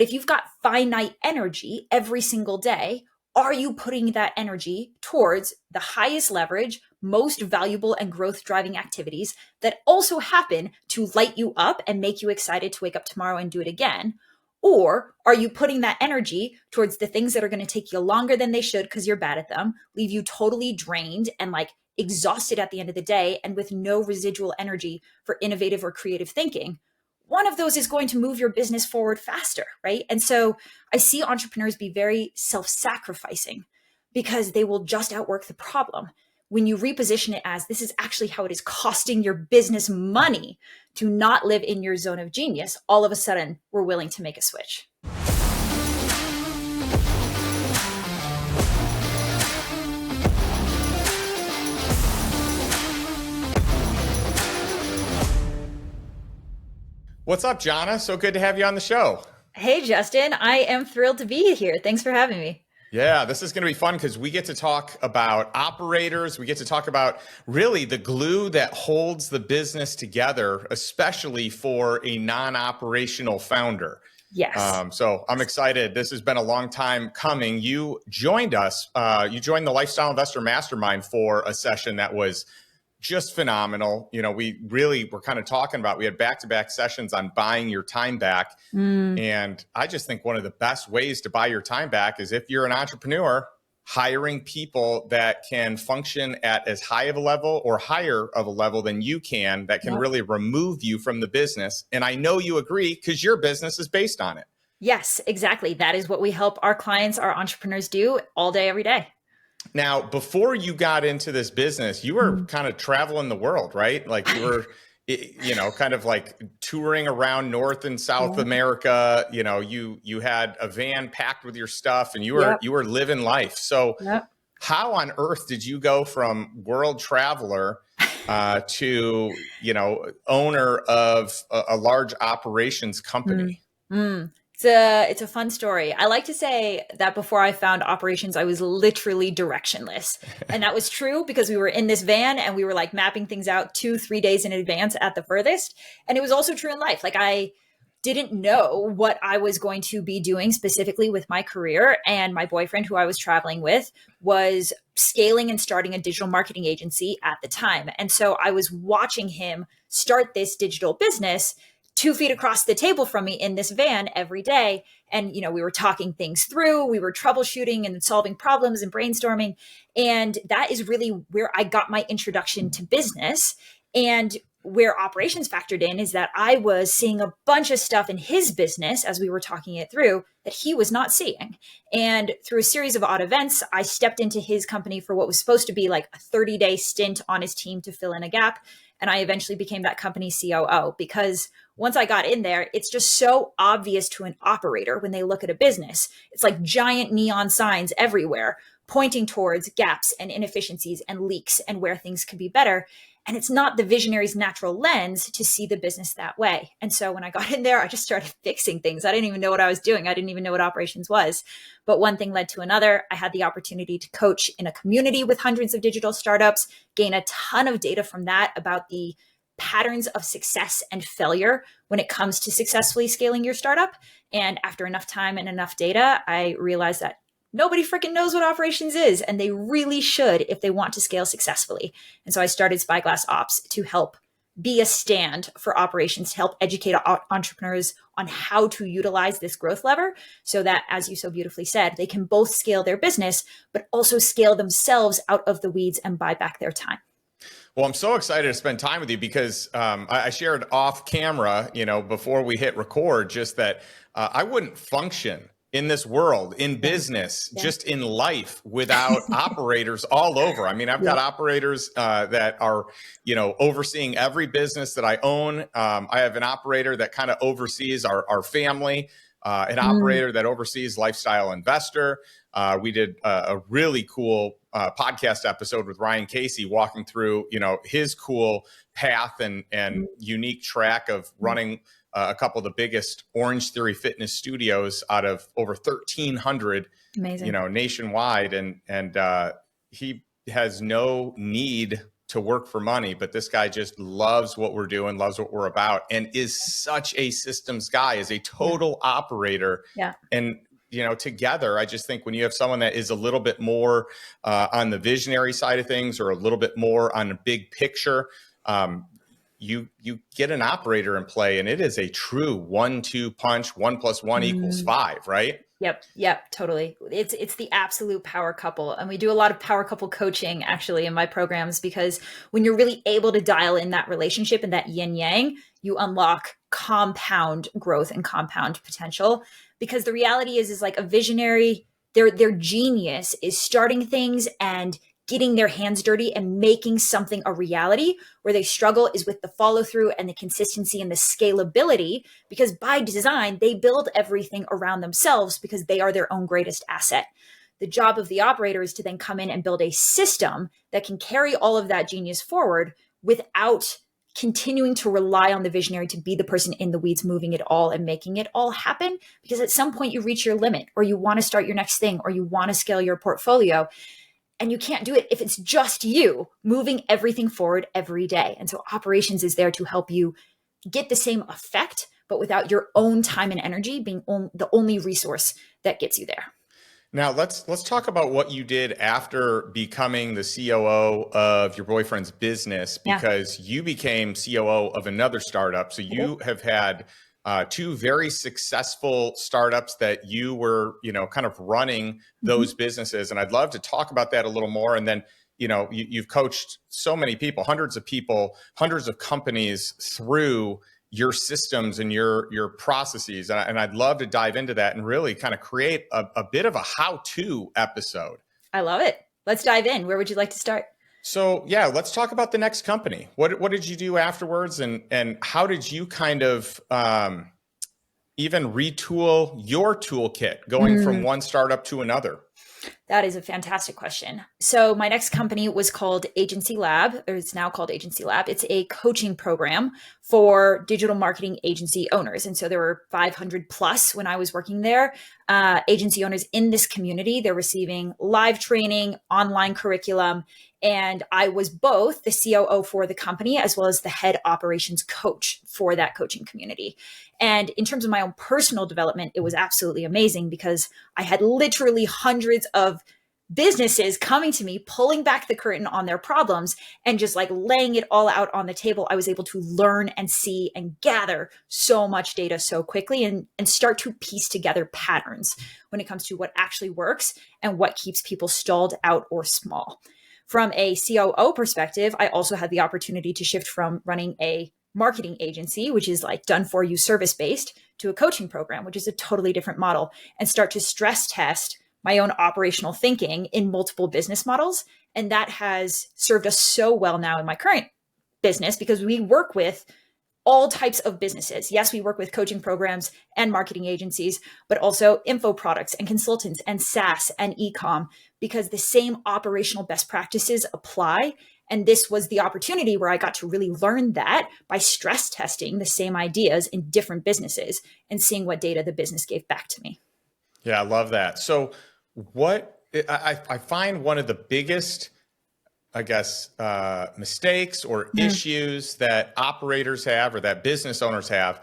If you've got finite energy every single day, are you putting that energy towards the highest leverage, most valuable and growth driving activities that also happen to light you up and make you excited to wake up tomorrow and do it again? Or are you putting that energy towards the things that are going to take you longer than they should because you're bad at them, leave you totally drained and like exhausted at the end of the day and with no residual energy for innovative or creative thinking? One of those is going to move your business forward faster, right? And so I see entrepreneurs be very self-sacrificing because they will just outwork the problem. When you reposition it as this is actually how it is costing your business money to not live in your zone of genius, all of a sudden we're willing to make a switch. What's up, Jhana? So good to have you on the show. Hey, Justin. I am thrilled to be here. Thanks for having me. Yeah, this is going to be fun because we get to talk about operators. We get to talk about really the glue that holds the business together, especially for a non-operational founder. Yes. So I'm excited. This has been a long time coming. You joined us. You joined the Lifestyle Investor Mastermind for a session that was just phenomenal. You know, we really were kind of talking about, we had back-to-back sessions on buying your time back. And I just think one of the best ways to buy your time back is if you're an entrepreneur, hiring people that can function at as high of a level or higher of a level than you can, that can really remove you from the business. And I know you agree because your business is based on it. Yes, exactly. That is what we help our clients, our entrepreneurs do all day, every day. Now, before you got into this business, you were kind of traveling the world, right? Like you were, you know, kind of like touring around North and South America. You know, you had a van packed with your stuff and you were living life. So how on earth did you go from world traveler to, you know, owner of a large operations company? It's a fun story. I like to say that before I found operations, I was literally directionless. And that was true because we were in this van and we were like mapping things out 2-3 days in advance at the furthest. And it was also true in life. Like I didn't know what I was going to be doing specifically with my career. And my boyfriend, who I was traveling with, was scaling and starting a digital marketing agency at the time. And so I was watching him start this digital business 2 feet across the table from me in this van every day. And, you know, we were talking things through, we were troubleshooting and solving problems and brainstorming. And that is really where I got my introduction to business. And where operations factored in is that I was seeing a bunch of stuff in his business as we were talking it through that he was not seeing. And through a series of odd events, I stepped into his company for what was supposed to be like a 30-day stint on his team to fill in a gap. And I eventually became that company's COO because once I got in there, it's just so obvious to an operator when they look at a business. It's like giant neon signs everywhere pointing towards gaps and inefficiencies and leaks and where things could be better. And it's not the visionary's natural lens to see the business that way. And so when I got in there, I just started fixing things. I didn't even know what I was doing. I didn't even know what operations was. But one thing led to another. I had the opportunity to coach in a community with hundreds of digital startups, gain a ton of data from that about the patterns of success and failure when it comes to successfully scaling your startup. And after enough time and enough data, I realized that nobody freaking knows what operations is, and they really should if they want to scale successfully. And so I started Spyglass Ops to help be a stand for operations, to help educate entrepreneurs on how to utilize this growth lever so that, as you so beautifully said, they can both scale their business, but also scale themselves out of the weeds and buy back their time. Well, I'm so excited to spend time with you because I shared off camera, you know, before we hit record, just that I wouldn't function in this world, in business, just in life without operators all over. I mean, I've got operators that are, you know, overseeing every business that I own. I have an operator that kind of oversees our family, an operator that oversees Lifestyle Investor. We did a really cool podcast episode with Ryan Casey walking through, you know, his cool path and unique track of running a couple of the biggest Orange Theory fitness studios out of over 1,300, you know, nationwide. And he has no need to work for money, but this guy just loves what we're doing, loves what we're about, and is such a systems guy, is a total operator. Yeah. And, together, I just think when you have someone that is a little bit more on the visionary side of things, or a little bit more on the big picture, you get an operator in play, and it is a true 1-2 punch. 1 + 1 = 5, right? Yep, totally. It's the absolute power couple. And we do a lot of power couple coaching actually in my programs, because when you're really able to dial in that relationship and that yin yang, you unlock compound growth and compound potential. Because the reality is like a visionary, their genius is starting things and getting their hands dirty and making something a reality. Where they struggle is with the follow through and the consistency and the scalability, because by design, they build everything around themselves because they are their own greatest asset. The job of the operator is to then come in and build a system that can carry all of that genius forward without continuing to rely on the visionary to be the person in the weeds, moving it all and making it all happen. Because at some point you reach your limit, or you want to start your next thing, or you want to scale your portfolio. And you can't do it if it's just you moving everything forward every day. And so operations is there to help you get the same effect, but without your own time and energy being the only resource that gets you there. Now let's talk about what you did after becoming the COO of your boyfriend's business, because you became COO of another startup. So you have had 2 very successful startups that you were, kind of running those businesses. And I'd love to talk about that a little more. And then, you've coached so many people, hundreds of companies through your systems and your processes. And I'd love to dive into that and really kind of create a bit of a how-to episode. I love it. Let's dive in. Where would you like to start? So yeah, let's talk about the next company. What did you do afterwards, and how did you kind of even retool your toolkit going from one startup to another? That is a fantastic question. So my next company was called Agency Lab, or it's now called Agency Lab. It's a coaching program for digital marketing agency owners. And so there were 500 plus when I was working there, agency owners in this community. They're receiving live training, online curriculum. And I was both the COO for the company as well as the head operations coach for that coaching community. And in terms of my own personal development, it was absolutely amazing, because I had literally hundreds of businesses coming to me, pulling back the curtain on their problems and just like laying it all out on the table. I was able to learn and see and gather so much data so quickly, and start to piece together patterns when it comes to what actually works and what keeps people stalled out or small. From a COO perspective, I also had the opportunity to shift from running a marketing agency, which is like done for you service-based, to a coaching program, which is a totally different model, and start to stress test my own operational thinking in multiple business models. And that has served us so well now in my current business, because we work with all types of businesses. Yes, we work with coaching programs and marketing agencies, but also info products and consultants and SaaS and e-com, because the same operational best practices apply. And this was the opportunity where I got to really learn that by stress testing the same ideas in different businesses and seeing what data the business gave back to me. Yeah, I love that. So what I find one of the biggest, I guess, mistakes or issues that operators have, or that business owners have,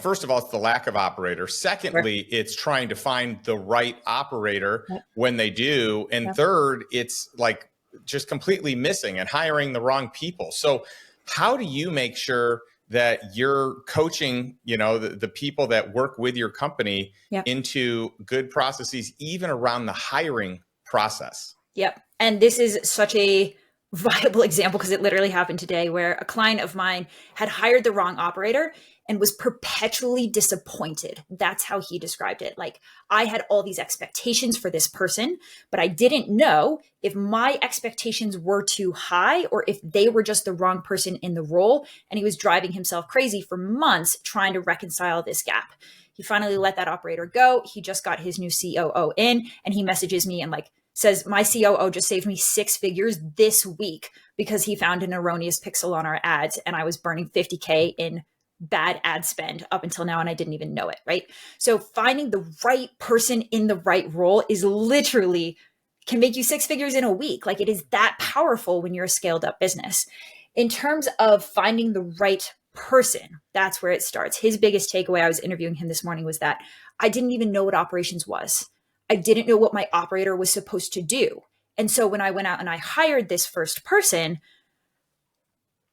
first of all, it's the lack of operator. Secondly, it's trying to find the right operator when they do. And third, it's like just completely missing and hiring the wrong people. So how do you make sure that you're coaching, the people that work with your company into good processes, even around the hiring process? Yep. And this is such a viable example, because it literally happened today, where a client of mine had hired the wrong operator and was perpetually disappointed. That's how he described it. Like, I had all these expectations for this person, but I didn't know if my expectations were too high or if they were just the wrong person in the role. And he was driving himself crazy for months trying to reconcile this gap. He finally let that operator go. He just got his new COO in, and he messages me and says, my COO just saved me 6 figures this week because he found an erroneous pixel on our ads, and I was burning 50K in bad ad spend up until now, and I didn't even know it, right? So finding the right person in the right role is literally can make you 6 figures in a week. Like, it is that powerful when you're a scaled up business. In terms of finding the right person, that's where it starts. His biggest takeaway, I was interviewing him this morning, was that I didn't even know what operations was. I didn't know what my operator was supposed to do. And so when I went out and I hired this first person,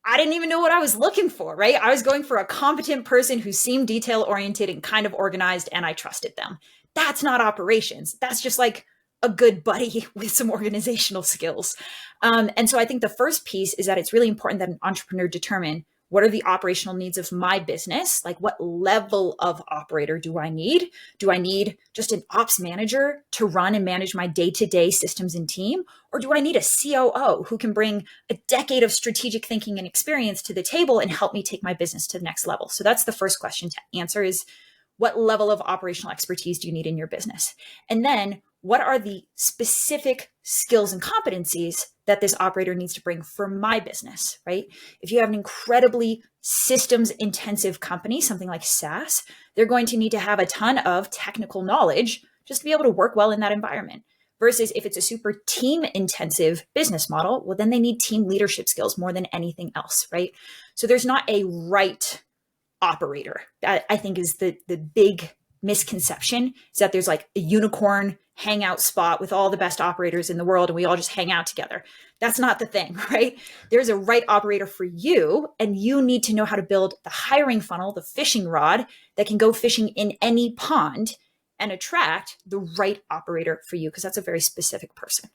I didn't even know what I was looking for, right? I was going for a competent person who seemed detail oriented and kind of organized, and I trusted them. That's not operations. That's just like a good buddy with some organizational skills. And so I think the first piece is that it's really important that an entrepreneur determine, what are the operational needs of my business? Like, what level of operator do I need? Do I need just an ops manager to run and manage my day-to-day systems and team? Or do I need a COO who can bring a decade of strategic thinking and experience to the table and help me take my business to the next level? So that's the first question to answer, is what level of operational expertise do you need in your business? And then, what are the specific skills and competencies that this operator needs to bring for my business, right? If you have an incredibly systems intensive company, something like SaaS, they're going to need to have a ton of technical knowledge just to be able to work well in that environment. Versus if it's a super team intensive business model, well, then they need team leadership skills more than anything else, right? So there's not a right operator. That, I think, is the big misconception, is that there's like a unicorn hangout spot with all the best operators in the world and we all just hang out together. That's not the thing, right? There's a right operator for you, and you need to know how to build the hiring funnel, the fishing rod that can go fishing in any pond and attract the right operator for you, because that's a very specific person.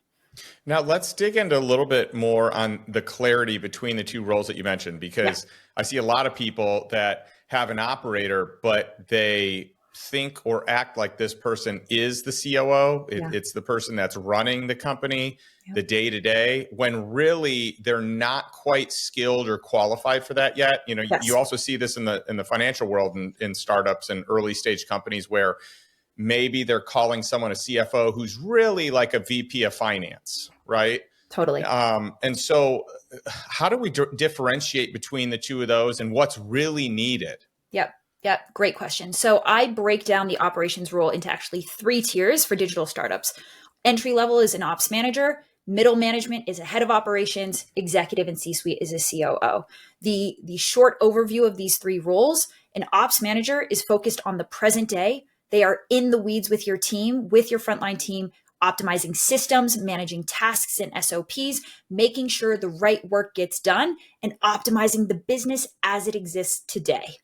Now, let's dig into a little bit more on the clarity between the two roles that you mentioned, because I see a lot of people that have an operator, but they think or act like this person is the COO. It's the person that's running the company, the day-to-day, when really they're not quite skilled or qualified for that yet. You know, you also see this in the financial world and in startups and early stage companies, where maybe they're calling someone a CFO who's really like a VP of finance, right? Totally. And so how do we differentiate between the two of those and what's really needed? Yep. Great question. So I break down the operations role into actually 3 tiers for digital startups. Entry level is an ops manager. Middle management is a head of operations. Executive and C-suite is a COO. The short overview of these 3 roles: an ops manager is focused on the present day. They are in the weeds with your team, with your frontline team, optimizing systems, managing tasks and SOPs, making sure the right work gets done, and optimizing the business as it exists today.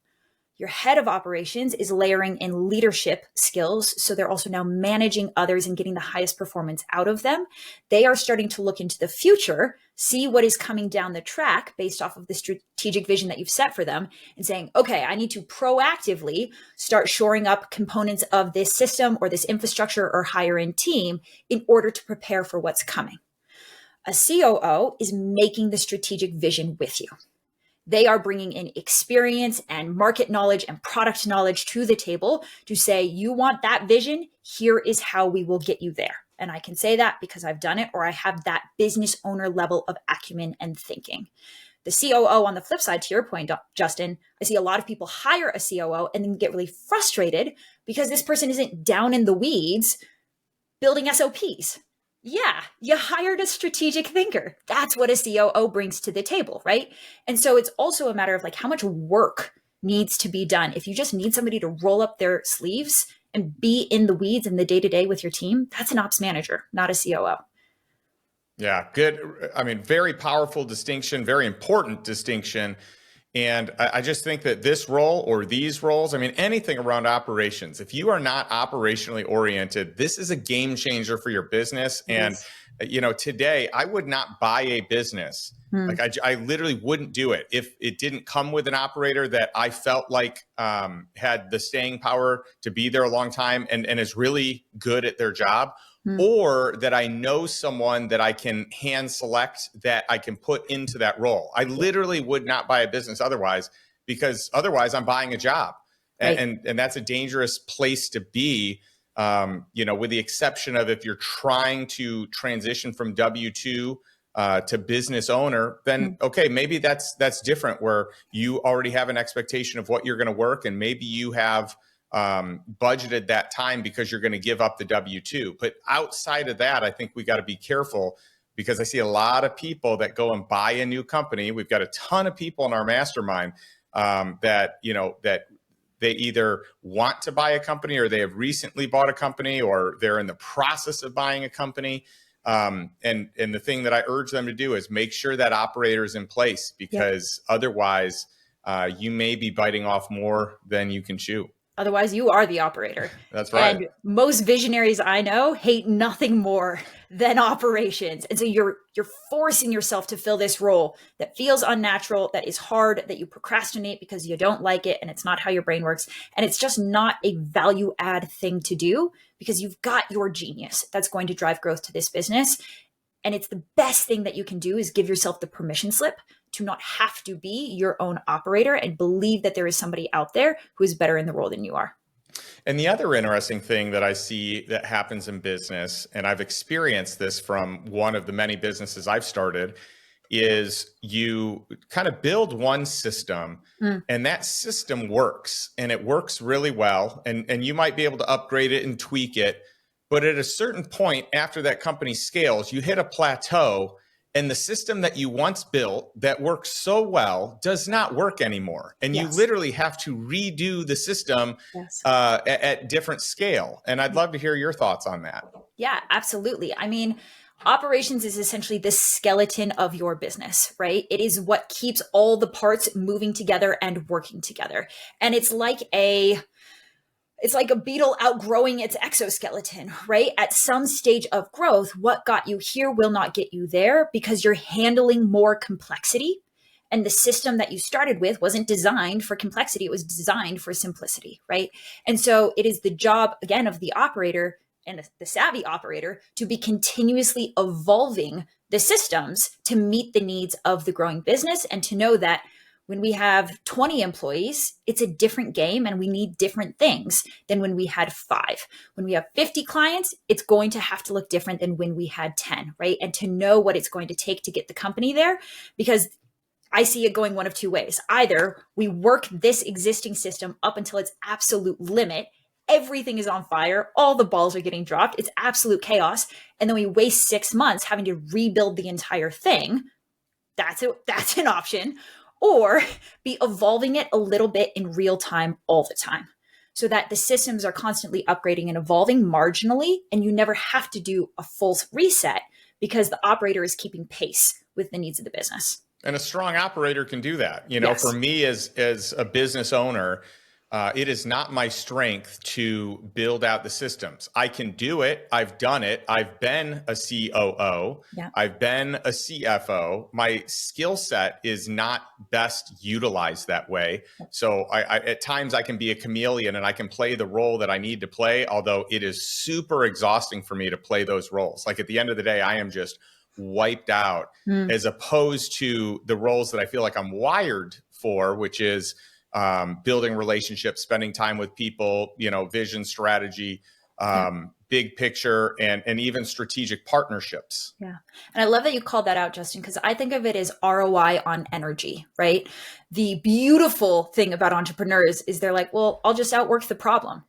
Your head of operations is layering in leadership skills. So they're also now managing others and getting the highest performance out of them. They are starting to look into the future, see what is coming down the track based off of the strategic vision that you've set for them, and saying, okay, I need to proactively start shoring up components of this system or this infrastructure or hire in team in order to prepare for what's coming. A COO is making the strategic vision with you. They are bringing in experience and market knowledge and product knowledge to the table to say, you want that vision? Here is how we will get you there. And I can say that because I've done it, or I have that business owner level of acumen and thinking. The COO, on the flip side, to your point, Justin, I see a lot of people hire a COO and then get really frustrated because this person isn't down in the weeds building SOPs. Yeah, you hired a strategic thinker. That's what a COO brings to the table, right? And so it's also a matter of like, how much work needs to be done. If you just need somebody to roll up their sleeves and be in the weeds in the day-to-day with your team, that's an ops manager, not a COO. Yeah, good. I mean, very powerful distinction, very important distinction. And I just think that this role or these roles, I mean, anything around operations, if you are not operationally oriented, this is a game changer for your business. And, you know, today I would not buy a business. Like I literally wouldn't do it if it didn't come with an operator that I felt like had the staying power to be there a long time and is really good at their job. Or that I know someone that I can hand select that I can put into that role. I literally would not buy a business otherwise, because otherwise I'm buying a job. And that's a dangerous place to be, you know, with the exception of if you're trying to transition from W-2 to business owner, then okay, maybe that's different, where you already have an expectation of what you're going to work, and maybe you have budgeted that time because you're going to give up the W-2. But outside of that, I think we got to be careful, because I see a lot of people that go and buy a new company. We've got a ton of people in our mastermind that they either want to buy a company, or they have recently bought a company, or they're in the process of buying a company. And the thing that I urge them to do is make sure that operator is in place, because otherwise you may be biting off more than you can chew. Otherwise, you are the operator. That's right. And most visionaries I know hate nothing more than operations. And so you're forcing yourself to fill this role that feels unnatural, that is hard, that you procrastinate because you don't like it, and it's not how your brain works. And it's just not a value add thing to do, because you've got your genius that's going to drive growth to this business. And it's the best thing that you can do is give yourself the permission slip to not have to be your own operator, and believe that there is somebody out there who is better in the role than you are. And the other interesting thing that I see that happens in business, and I've experienced this from one of the many businesses I've started, is you kind of build one system and that system works, and it works really well. And you might be able to upgrade it and tweak it. But at a certain point after that company scales, you hit a plateau, and the system that you once built that works so well does not work anymore. And you literally have to redo the system at different scale. And I'd love to hear your thoughts on that. Yeah, absolutely. I mean, operations is essentially the skeleton of your business, right? It is what keeps all the parts moving together and working together. And it's like a beetle outgrowing its exoskeleton, right? At some stage of growth, what got you here will not get you there, because you're handling more complexity. And the system that you started with wasn't designed for complexity. It was designed for simplicity, right? And so it is the job, again, of the operator and the savvy operator to be continuously evolving the systems to meet the needs of the growing business, and to know that when we have 20 employees, it's a different game, and we need different things than when we had 5. When we have 50 clients, it's going to have to look different than when we had 10, right? And to know what it's going to take to get the company there, because I see it going one of two ways. Either we work this existing system up until its absolute limit, everything is on fire, all the balls are getting dropped, it's absolute chaos, and then we waste 6 months having to rebuild the entire thing. That's an option. Or be evolving it a little bit in real time all the time, so that the systems are constantly upgrading and evolving marginally, and you never have to do a full reset, because the operator is keeping pace with the needs of the business. And a strong operator can do that. For me as a business owner, it is not my strength to build out the systems. I can do it. I've done it. I've been a COO. Yeah. I've been a CFO. My skill set is not best utilized that way. So I at times I can be a chameleon, and I can play the role that I need to play, although it is super exhausting for me to play those roles. Like at the end of the day, I am just wiped out, as opposed to the roles that I feel like I'm wired for, which is building relationships, spending time with people, vision, strategy, big picture, and even strategic partnerships. Yeah. And I love that you called that out, Justin, because I think of it as ROI on energy, right? The beautiful thing about entrepreneurs is they're like, well, I'll just outwork the problem.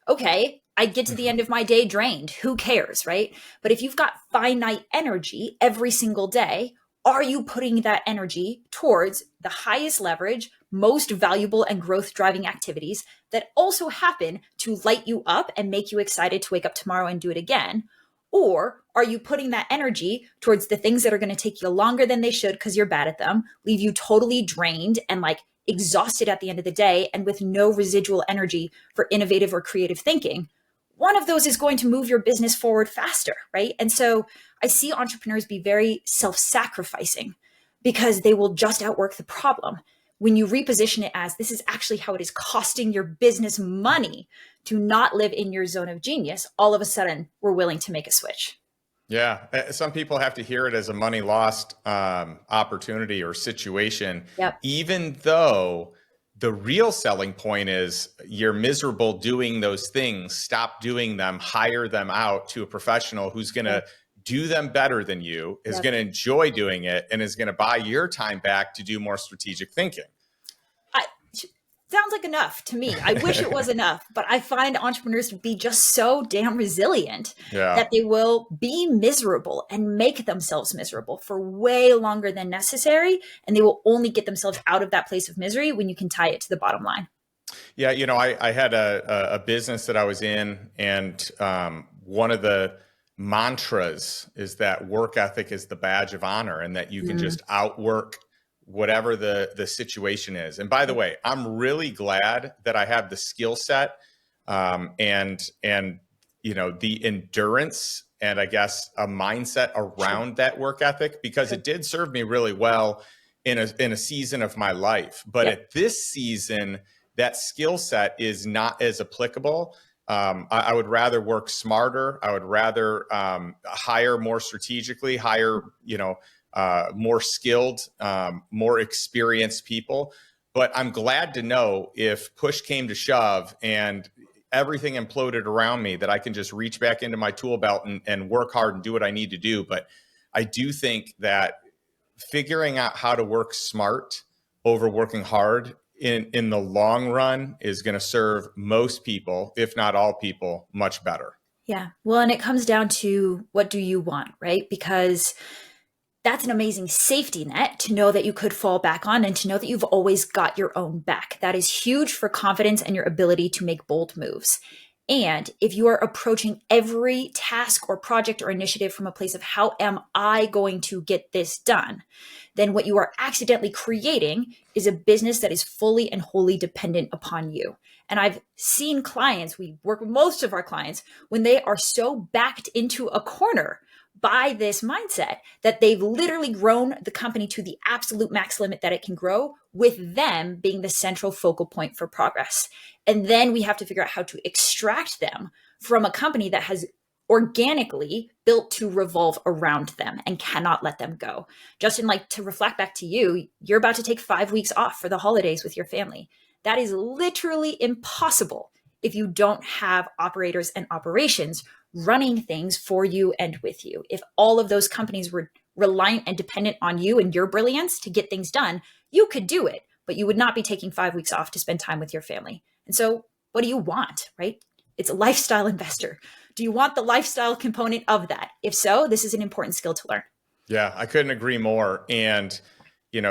Okay, I get to the end of my day drained. Who cares, right? But if you've got finite energy every single day, are you putting that energy towards the highest leverage, most valuable and growth driving activities that also happen to light you up and make you excited to wake up tomorrow and do it again? Or are you putting that energy towards the things that are going to take you longer than they should because you're bad at them, leave you totally drained and exhausted at the end of the day, and with no residual energy for innovative or creative thinking? One of those is going to move your business forward faster, right? And so I see entrepreneurs be very self-sacrificing, because they will just outwork the problem. When you reposition it as, this is actually how it is costing your business money to not live in your zone of genius, all of a sudden we're willing to make a switch. Yeah. Some people have to hear it as a money lost opportunity or situation, even though the real selling point is you're miserable doing those things. Stop doing them, hire them out to a professional who's going to do them better than you, is going to enjoy doing it, and is going to buy your time back to do more strategic thinking. sounds like enough to me. I wish it was enough, but I find entrepreneurs to be just so damn resilient Yeah. that they will be miserable and make themselves miserable for way longer than necessary. And they will only get themselves out of that place of misery when you can tie it to the bottom line. Yeah, I had a business that I was in, and one of the mantras is that work ethic is the badge of honor, and that you can just outwork whatever the situation is. And by the way, I'm really glad that I have the skill set, and the endurance, and I guess a mindset around that work ethic, because it did serve me really well in a season of my life. But at this season, that skill set is not as applicable. I would rather work smarter. I would rather hire more strategically, hire more skilled, more experienced people. But I'm glad to know if push came to shove and everything imploded around me, that I can just reach back into my tool belt and work hard and do what I need to do. But I do think that figuring out how to work smart over working hard in the long run is going to serve most people, if not all people, much better. Yeah. Well, and it comes down to, what do you want, right? Because that's an amazing safety net to know that you could fall back on, and to know that you've always got your own back. That is huge for confidence and your ability to make bold moves. And if you are approaching every task or project or initiative from a place of, how am I going to get this done? Then what you are accidentally creating is a business that is fully and wholly dependent upon you. And I've seen clients, we work with most of our clients, when they are so backed into a corner by this mindset that they've literally grown the company to the absolute max limit that it can grow, with them being the central focal point for progress. And then we have to figure out how to extract them from a company that has organically built to revolve around them and cannot let them go. Justin, like, to reflect back to you, you're about to take 5 weeks off for the holidays with your family. That is literally impossible if you don't have operators and operations running things for you and with you. If all of those companies were reliant and dependent on you and your brilliance to get things done, you could do it, but you would not be taking 5 weeks off to spend time with your family. And so what do you want, right? It's a lifestyle investor. Do you want the lifestyle component of that? If so, this is an important skill to learn. Yeah, I couldn't agree more. And,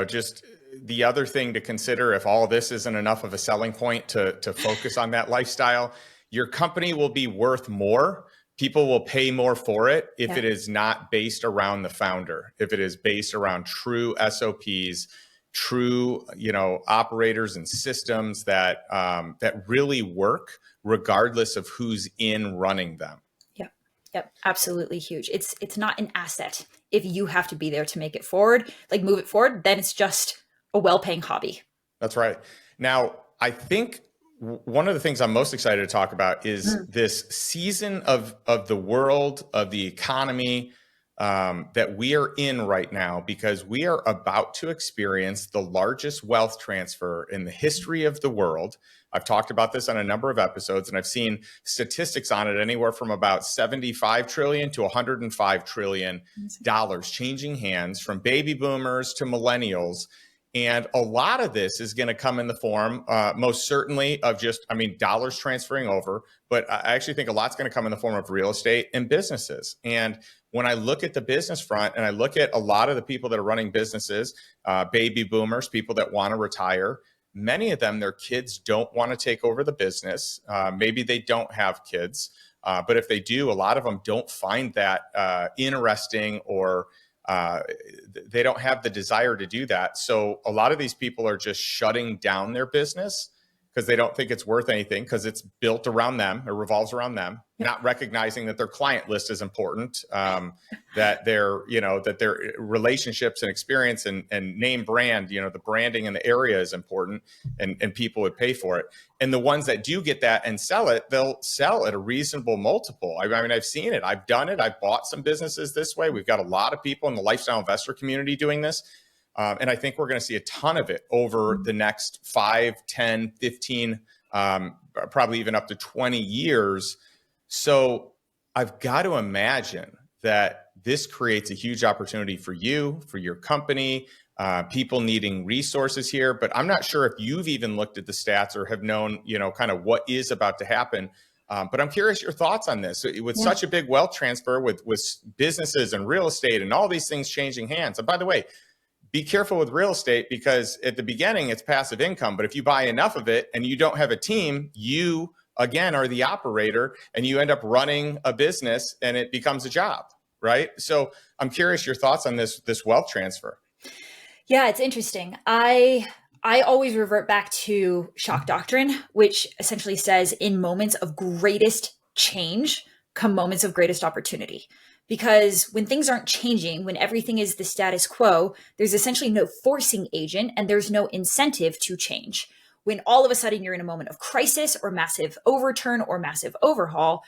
just the other thing to consider, if all of this isn't enough of a selling point to focus on that lifestyle, your company will be worth more. People will pay more for it if it is not based around the founder, if it is based around true SOPs, true, operators and systems that really work regardless of who's in running them. Yep, absolutely huge. It's not an asset if you have to be there to make it forward, like move it forward, then it's just a well-paying hobby. That's right. Now, I think one of the things I'm most excited to talk about is this season of the world, of the economy, that we are in right now, because we are about to experience the largest wealth transfer in the history of the world. I've talked about this on a number of episodes, and I've seen statistics on it anywhere from about $75 trillion to $105 trillion changing hands, from baby boomers to millennials. And a lot of this is going to come in the form, most certainly, of dollars transferring over. But I actually think a lot's going to come in the form of real estate and businesses. And when I look at the business front, and I look at a lot of the people that are running businesses, baby boomers, people that want to retire, many of them, their kids don't want to take over the business. Maybe they don't have kids. But if they do, a lot of them don't find that interesting, or they don't have the desire to do that. So a lot of these people are just shutting down their business because they don't think it's worth anything, because it's built around them, it revolves around them, not recognizing that their client list is important, that their relationships and experience and name brand, the branding in the area is important, and people would pay for it. And the ones that do get that and sell it, they'll sell at a reasonable multiple. I mean, I've seen it. I've done it. I've bought some businesses this way. We've got a lot of people in the lifestyle investor community doing this. And I think we're going to see a ton of it over the next 5, 10, 15, probably even up to 20 years. So I've got to imagine that this creates a huge opportunity for you, for your company, people needing resources here. But I'm not sure if you've even looked at the stats or have known, kind of what is about to happen. But I'm curious your thoughts on this. With such a big wealth transfer, with businesses and real estate and all these things changing hands. And by the way, be careful with real estate, because at the beginning it's passive income. But if you buy enough of it and you don't have a team, you again are the operator, and you end up running a business and it becomes a job, right? So I'm curious your thoughts on this wealth transfer. Yeah, it's interesting. I always revert back to shock doctrine, which essentially says in moments of greatest change come moments of greatest opportunity. Because when things aren't changing, when everything is the status quo, there's essentially no forcing agent and there's no incentive to change. When all of a sudden you're in a moment of crisis or massive overturn or massive overhaul,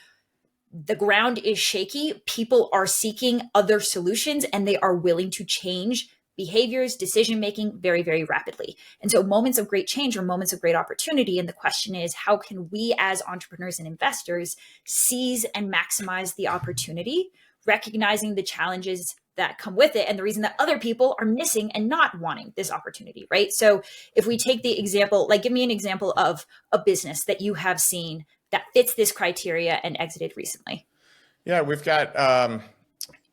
the ground is shaky, people are seeking other solutions, and they are willing to change behaviors, decision-making very, very rapidly. And so moments of great change are moments of great opportunity. And the question is, how can we as entrepreneurs and investors seize and maximize the opportunity, recognizing the challenges that come with it and the reason that other people are missing and not wanting this opportunity, right? So if we take the example, like give me an example of a business that you have seen that fits this criteria and exited recently. Yeah, we've got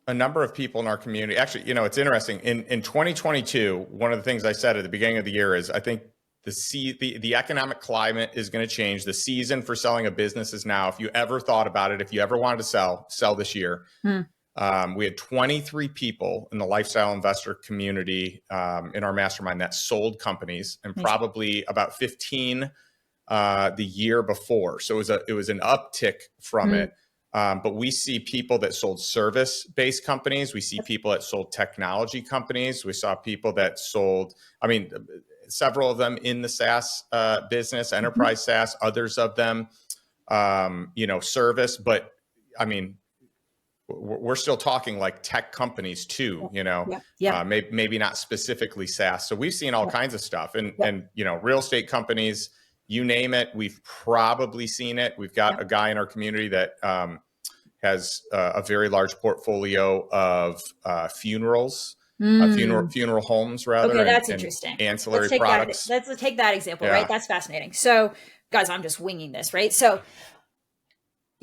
a number of people in our community. Actually, it's interesting. In 2022, one of the things I said at the beginning of the year is I think the economic climate is going to change. The season for selling a business is now. If you ever thought about it, if you ever wanted to sell this year. We had 23 people in the lifestyle investor community in our mastermind that sold companies, and probably about 15 the year before. So it was an uptick from it. But we see people that sold service-based companies. We see people that sold technology companies. We saw people that sold, several of them in the SaaS business, enterprise SaaS, others of them, service. But we're still talking like tech companies too, maybe not specifically SaaS. So we've seen all kinds of stuff, and real estate companies, you name it, we've probably seen it. We've got a guy in our community that has a very large portfolio of funerals, funeral homes, rather. Okay, that's interesting. Ancillary products. Let's take that example, right? That's fascinating. So, guys, I'm just winging this, right? So,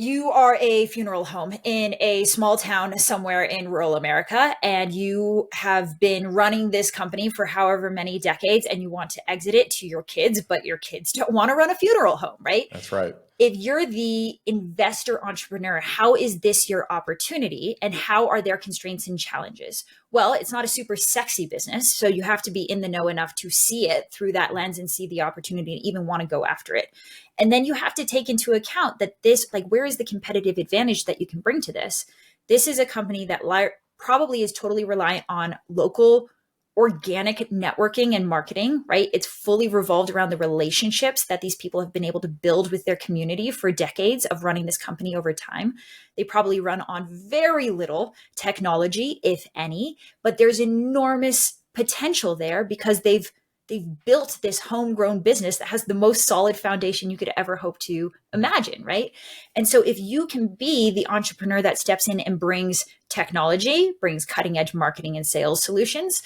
you are a funeral home in a small town somewhere in rural America, and you have been running this company for however many decades, and you want to exit it to your kids, but your kids don't want to run a funeral home, right? That's right. If you're the investor entrepreneur, how is this your opportunity, and how are there constraints and challenges? Well, it's not a super sexy business, so you have to be in the know enough to see it through that lens and see the opportunity and even want to go after it. And then you have to take into account that where is the competitive advantage that you can bring to this? This is a company that probably is totally reliant on local organic networking and marketing, right? It's fully revolved around the relationships that these people have been able to build with their community for decades of running this company over time. They probably run on very little technology, if any, but there's enormous potential there because they've built this homegrown business that has the most solid foundation you could ever hope to imagine, right? And so if you can be the entrepreneur that steps in and brings technology, brings cutting edge marketing and sales solutions,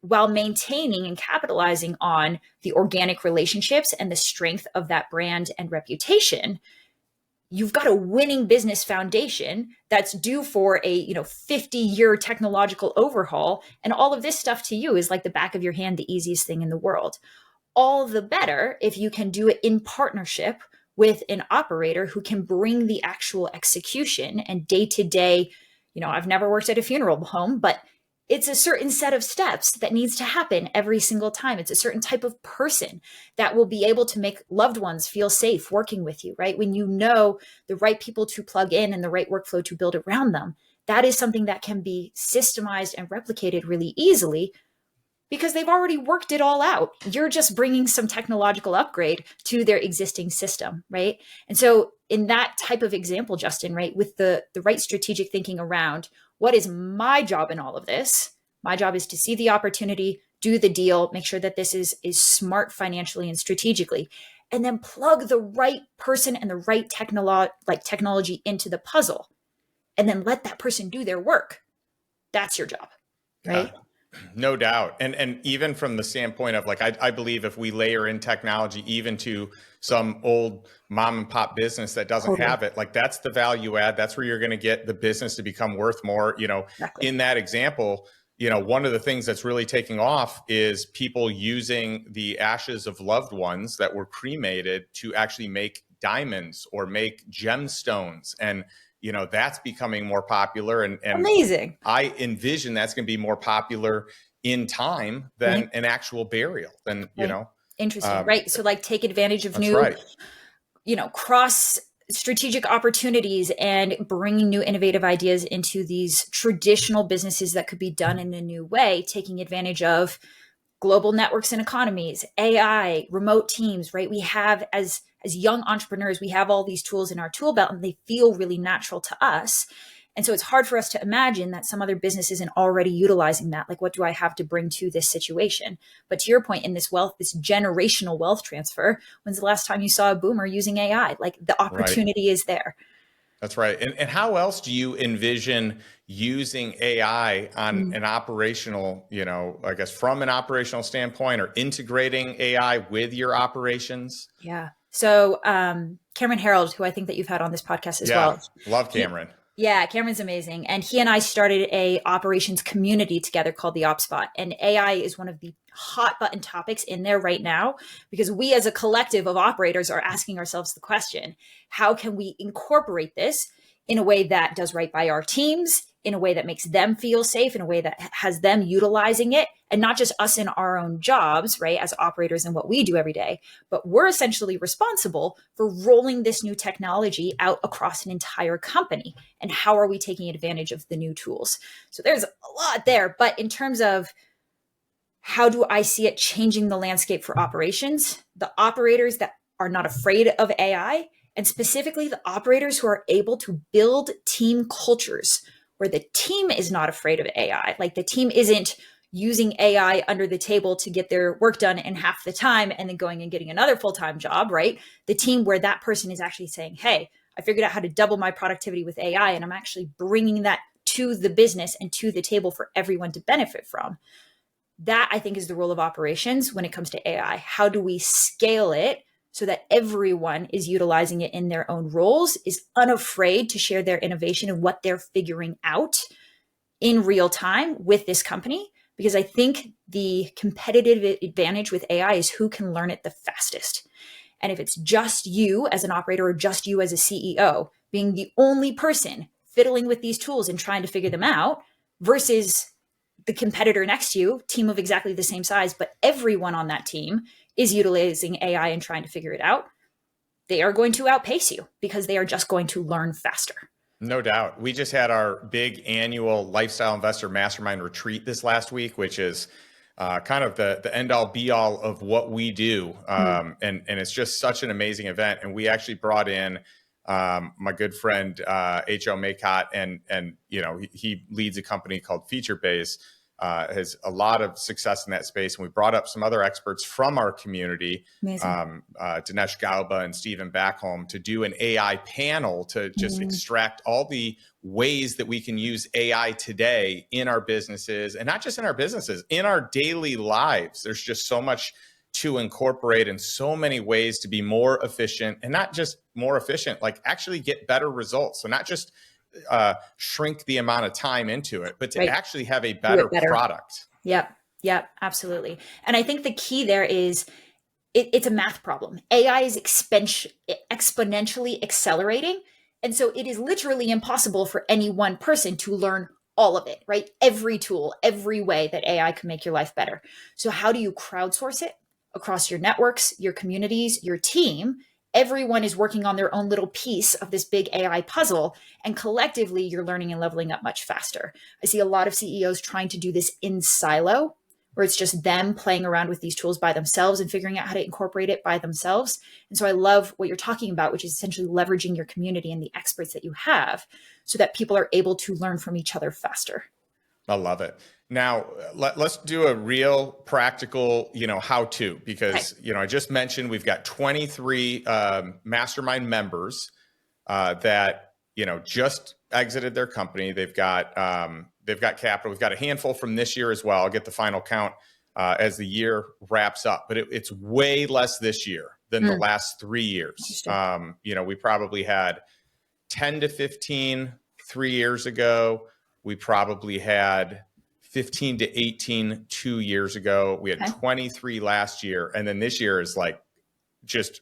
while maintaining and capitalizing on the organic relationships and the strength of that brand and reputation, you've got a winning business foundation that's due for a 50-year technological overhaul. And all of this stuff to you is like the back of your hand, the easiest thing in the world. All the better if you can do it in partnership with an operator who can bring the actual execution and day-to-day, I've never worked at a funeral home, but it's a certain set of steps that needs to happen every single time. It's a certain type of person that will be able to make loved ones feel safe working with you, right? When you know the right people to plug in and the right workflow to build around them, that is something that can be systemized and replicated really easily because they've already worked it all out. You're just bringing some technological upgrade to their existing system, right? And so in that type of example, Justin, right, with the right strategic thinking around what is my job in all of this? My job is to see the opportunity, do the deal, make sure that this is smart financially and strategically, and then plug the right person and the right technology into the puzzle, and then let that person do their work. That's your job, right? No doubt. And even from the standpoint of like, I believe if we layer in technology even to some old mom and pop business that doesn't Totally. have it, like that's the value add. That's where you're going to get the business to become worth more. Exactly. In that example, one of the things that's really taking off is people using the ashes of loved ones that were cremated to actually make diamonds or make gemstones. And that's becoming more popular, and Amazing. I envision that's going to be more popular in time Right. than an actual burial. Than Right. Interesting. um, Right. So like take advantage of that's new, right. cross strategic opportunities and bringing new innovative ideas into these traditional businesses that could be done in a new way, taking advantage of global networks and economies, AI, remote teams, right? We have as young entrepreneurs, we have all these tools in our tool belt and they feel really natural to us. And so it's hard for us to imagine that some other business isn't already utilizing that. Like, what do I have to bring to this situation? But to your point, in this this generational wealth transfer, when's the last time you saw a boomer using AI? Like the Right. opportunity is there. That's right. And how else do you envision using AI on Mm. an operational, I guess from an operational standpoint, or integrating AI with your operations? Yeah. So Cameron Harold, who I think that you've had on this podcast as Yeah. well, Love he, Cameron. yeah, Cameron's amazing, and he and I started a operations community together called the OpSpot, and AI is one of the hot button topics in there right now because we as a collective of operators are asking ourselves the question: how can we incorporate this in a way that does right by our teams, in a way that makes them feel safe, in a way that has them utilizing it, and not just us in our own jobs, right, as operators and what we do every day, but we're essentially responsible for rolling this new technology out across an entire company. And how are we taking advantage of the new tools? So there's a lot there. But in terms of how do I see it changing the landscape for operations, the operators that are not afraid of AI, and specifically the operators who are able to build team cultures where the team is not afraid of AI, like the team isn't using AI under the table to get their work done in half the time and then going and getting another full-time job, right? The team where that person is actually saying, hey, I figured out how to double my productivity with AI, and I'm actually bringing that to the business and to the table for everyone to benefit from. That I think is the role of operations when it comes to AI. How do we scale it so that everyone is utilizing it in their own roles, is unafraid to share their innovation and what they're figuring out in real time with this company? Because I think the competitive advantage with AI is who can learn it the fastest. And if it's just you as an operator or just you as a CEO being the only person fiddling with these tools and trying to figure them out versus the competitor next to you, team of exactly the same size, but everyone on that team is utilizing AI and trying to figure it out, they are going to outpace you because they are just going to learn faster. No doubt. We just had our big annual Lifestyle Investor Mastermind retreat this last week, which is kind of the end all be all of what we do. And it's just such an amazing event. And we actually brought in my good friend, H.O. Maycott, and he leads a company called FeatureBase, has a lot of success in that space. And we brought up some other experts from our community, Dinesh Gauba and Stephen Backholm, to do an AI panel to just extract all the ways that we can use AI today in our businesses, and not just in our businesses, in our daily lives. There's just so much to incorporate and so many ways to be more efficient, and not just more efficient, like actually get better results. So not just shrink the amount of time into it, but to actually have a better product. Yep, absolutely. And I think the key there is it's a math problem. AI is exponentially accelerating. And so it is literally impossible for any one person to learn all of it, right? Every tool, every way that AI can make your life better. So how do you crowdsource it across your networks, your communities, your team? Everyone is working on their own little piece of this big AI puzzle, and collectively you're learning and leveling up much faster. I see a lot of CEOs trying to do this in silo, where it's just them playing around with these tools by themselves and figuring out how to incorporate it by themselves. And so I love what you're talking about, which is essentially leveraging your community and the experts that you have so that people are able to learn from each other faster. I love it. Now, let's do a real practical, how-to, because, I just mentioned we've got 23 mastermind members that, just exited their company. They've got, they've got capital. We've got a handful from this year as well. I'll get the final count as the year wraps up, but it's way less this year than the last 3 years. We probably had 10 to 15 3 years ago. We probably had 15 to 18 2 years ago. We had 23 last year. And then this year is like just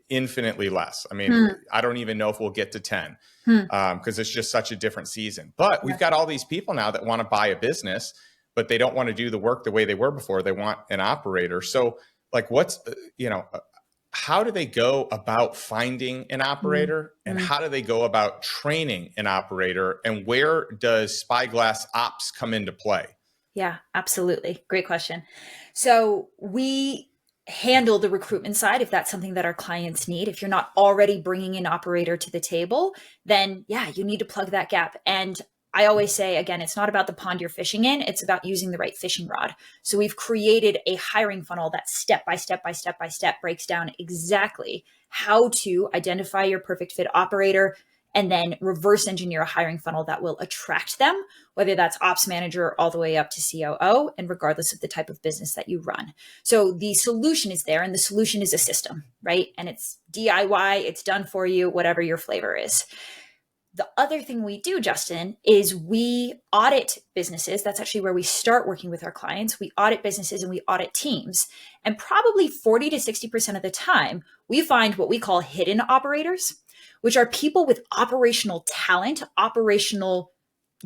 infinitely less. I mean, I don't even know if we'll get to 10 because it's just such a different season. But we've got all these people now that want to buy a business, but they don't want to do the work the way they were before. They want an operator. So like how do they go about finding an operator and how do they go about training an operator, and where does Spyglass Ops come into play? Yeah, absolutely. Great question. So we handle the recruitment side if that's something that our clients need. If you're not already bringing an operator to the table, then yeah, you need to plug that gap. And I always say, again, it's not about the pond you're fishing in. It's about using the right fishing rod. So we've created a hiring funnel that step by step breaks down exactly how to identify your perfect fit operator and then reverse engineer a hiring funnel that will attract them, whether that's ops manager all the way up to COO, and regardless of the type of business that you run. So the solution is there, and the solution is a system, right? And it's DIY, it's done for you, whatever your flavor is. The other thing we do, Justin, is we audit businesses. That's actually where we start working with our clients. We audit businesses and we audit teams. And probably 40 to 60% of the time, we find what we call hidden operators, which are people with operational talent, operational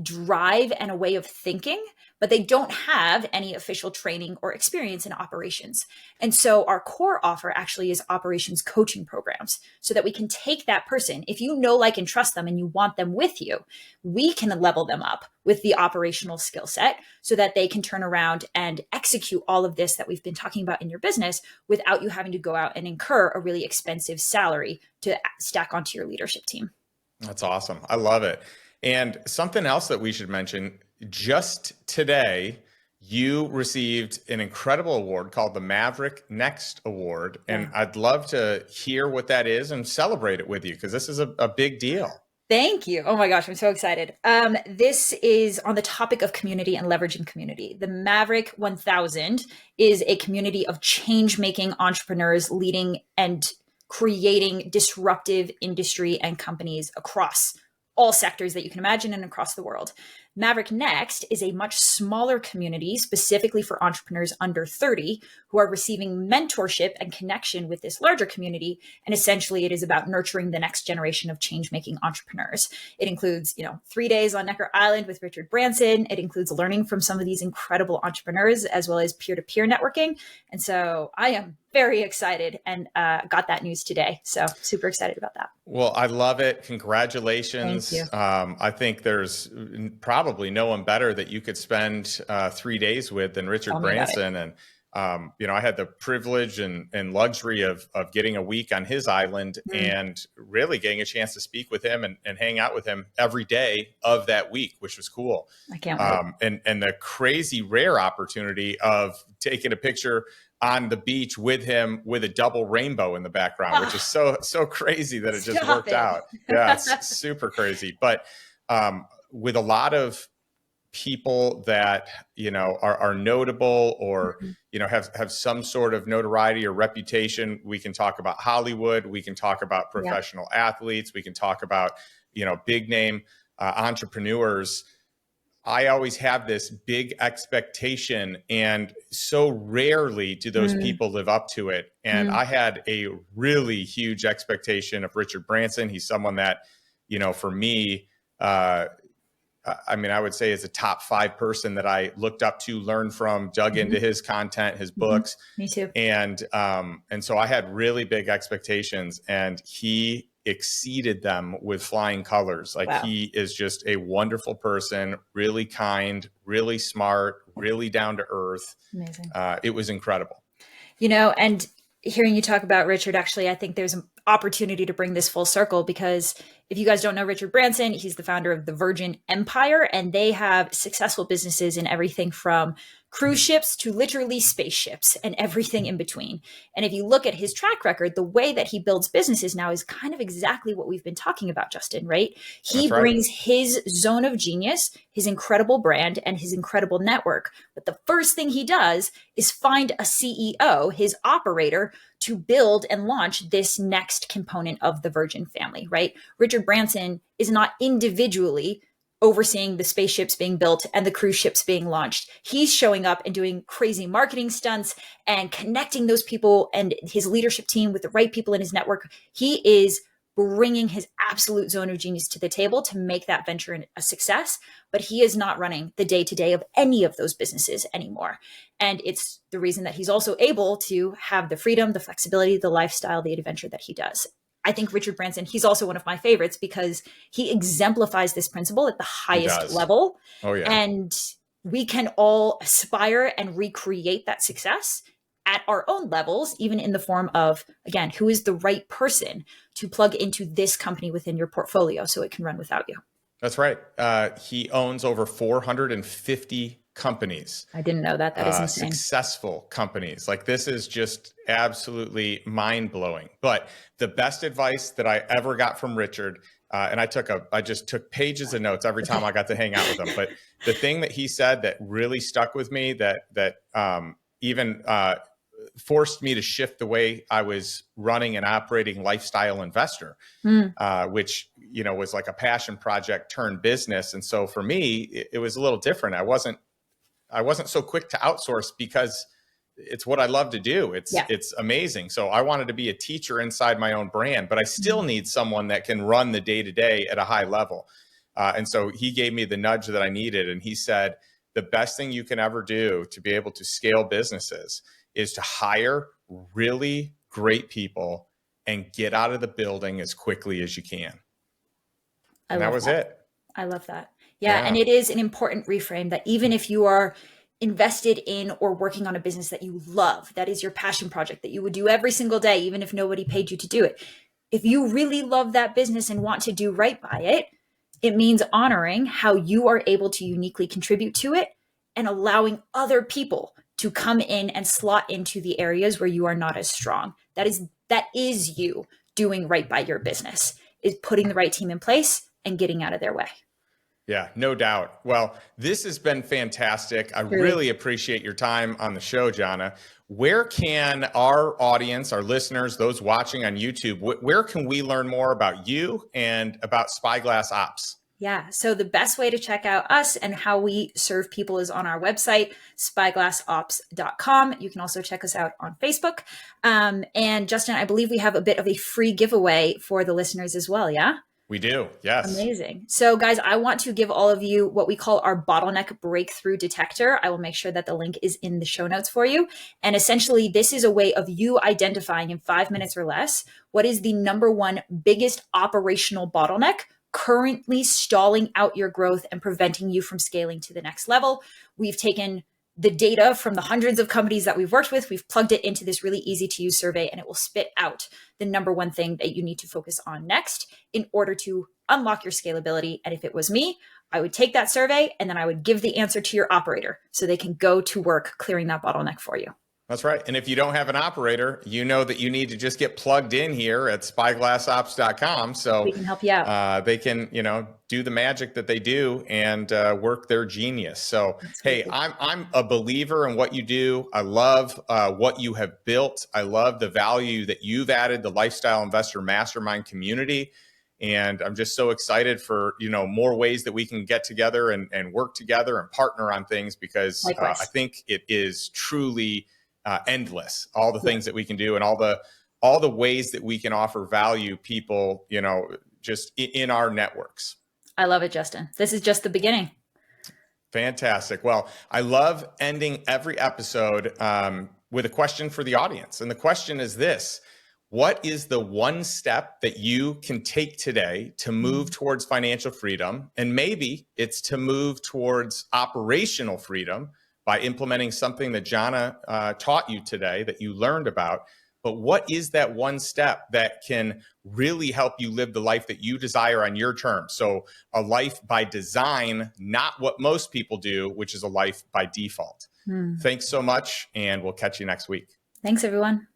drive, and a way of thinking, but they don't have any official training or experience in operations. And so our core offer actually is operations coaching programs so that we can take that person. If you know, like, and trust them and you want them with you, we can level them up with the operational skill set so that they can turn around and execute all of this that we've been talking about in your business without you having to go out and incur a really expensive salary to stack onto your leadership team. That's awesome. I love it. And something else that we should mention, just today, you received an incredible award called the Maverick Next Award. And I'd love to hear what that is and celebrate it with you, because this is a big deal. Thank you. Oh my gosh, I'm so excited. This is on the topic of community and leveraging community. The Maverick 1000 is a community of change-making entrepreneurs leading and creating disruptive industry and companies across all sectors that you can imagine and across the world. Maverick Next is a much smaller community specifically for entrepreneurs under 30 who are receiving mentorship and connection with this larger community. And essentially it is about nurturing the next generation of change-making entrepreneurs. It includes, 3 days on Necker Island with Richard Branson. It includes learning from some of these incredible entrepreneurs as well as peer-to-peer networking. And so I am very excited and got that news today. So super excited about that. Well, I love it. Congratulations. Thank you. I think there's probably no one better that you could spend 3 days with than Richard Branson. And, I had the privilege and luxury of getting a week on his island and really getting a chance to speak with him and hang out with him every day of that week, which was cool. I can't wait. And the crazy rare opportunity of taking a picture on the beach with him with a double rainbow in the background, which is so crazy that it just worked out. Yeah, it's super crazy. But with a lot of people that, are notable or, have some sort of notoriety or reputation, we can talk about Hollywood, we can talk about professional athletes, we can talk about, big name entrepreneurs. I always have this big expectation, and so rarely do those people live up to it. And I had a really huge expectation of Richard Branson. He's someone that, for me, I would say is a top 5 person that I looked up to, learned from, dug into his content, his books. Me too. And so I had really big expectations, and he exceeded them with flying colors. Like, he is just a wonderful person, really kind, really smart, really down to earth. Amazing. It was incredible. And hearing you talk about Richard, actually, I think there's an opportunity to bring this full circle, because if you guys don't know Richard Branson, he's the founder of the Virgin Empire, and they have successful businesses in everything from cruise ships to literally spaceships and everything in between. And if you look at his track record, the way that he builds businesses now is kind of exactly what we've been talking about, Justin, right? He brings his zone of genius, his incredible brand, and his incredible network. But the first thing he does is find a CEO, his operator, to build and launch this next component of the Virgin family, right? Richard Branson is not individually overseeing the spaceships being built and the cruise ships being launched. He's showing up and doing crazy marketing stunts and connecting those people and his leadership team with the right people in his network. He is bringing his absolute zone of genius to the table to make that venture a success, but he is not running the day-to-day of any of those businesses anymore. And it's the reason that he's also able to have the freedom, the flexibility, the lifestyle, the adventure that he does. I think Richard Branson, he's also one of my favorites because he exemplifies this principle at the highest level. Oh, yeah. And we can all aspire and recreate that success at our own levels, even in the form of, again, who is the right person to plug into this company within your portfolio so it can run without you. That's right. He owns over 450 companies. I didn't know that. That is insane. Successful companies. Like, this is just absolutely mind-blowing. But the best advice that I ever got from Richard, and I just took pages of notes every time I got to hang out with him. But the thing that he said that really stuck with me, that even forced me to shift the way I was running and operating Lifestyle Investor, which, was like a passion project turned business. And so for me, it was a little different. I wasn't so quick to outsource because it's what I love to do. It's amazing. So I wanted to be a teacher inside my own brand, but I still need someone that can run the day-to-day at a high level. And so he gave me the nudge that I needed. And he said, the best thing you can ever do to be able to scale businesses is to hire really great people and get out of the building as quickly as you can. And that was it. I love that. Yeah. And it is an important reframe that even if you are invested in or working on a business that you love, that is your passion project that you would do every single day, even if nobody paid you to do it. If you really love that business and want to do right by it, it means honoring how you are able to uniquely contribute to it and allowing other people to come in and slot into the areas where you are not as strong. That is you doing right by your business, is putting the right team in place and getting out of their way. Yeah, no doubt. Well, this has been fantastic. I really appreciate your time on the show, Jhana. Where can our audience, our listeners, those watching on YouTube, where can we learn more about you and about Spyglass Ops? Yeah, so the best way to check out us and how we serve people is on our website, spyglassops.com. You can also check us out on Facebook. And Justin, I believe we have a bit of a free giveaway for the listeners as well, yeah? We do, yes. Amazing. So guys, I want to give all of you what we call our bottleneck breakthrough detector. I will make sure that the link is in the show notes for you. And essentially, this is a way of you identifying in 5 minutes or less what is the number one biggest operational bottleneck currently stalling out your growth and preventing you from scaling to the next level. We've taken the data from the hundreds of companies that we've worked with, we've plugged it into this really easy to use survey, and it will spit out the number one thing that you need to focus on next in order to unlock your scalability. And if it was me, I would take that survey and then I would give the answer to your operator so they can go to work clearing that bottleneck for you. That's right. And if you don't have an operator, you know that you need to just get plugged in here at spyglassops.com. So we can help you out. They can, do the magic that they do and work their genius. So, hey, I'm a believer in what you do. I love what you have built. I love the value that you've added the Lifestyle Investor Mastermind community. And I'm just so excited for, more ways that we can get together and work together and partner on things because I think it is truly endless, all the things that we can do and all the ways that we can offer value people, just in our networks. I love it, Justin. This is just the beginning. Fantastic. Well, I love ending every episode with a question for the audience. And the question is this: what is the one step that you can take today to move towards financial freedom? And maybe it's to move towards operational freedom by implementing something that Jhana taught you today that you learned about. but what is that one step that can really help you live the life that you desire on your terms? So a life by design, not what most people do, which is a life by default. Thanks so much, and we'll catch you next week. Thanks, everyone.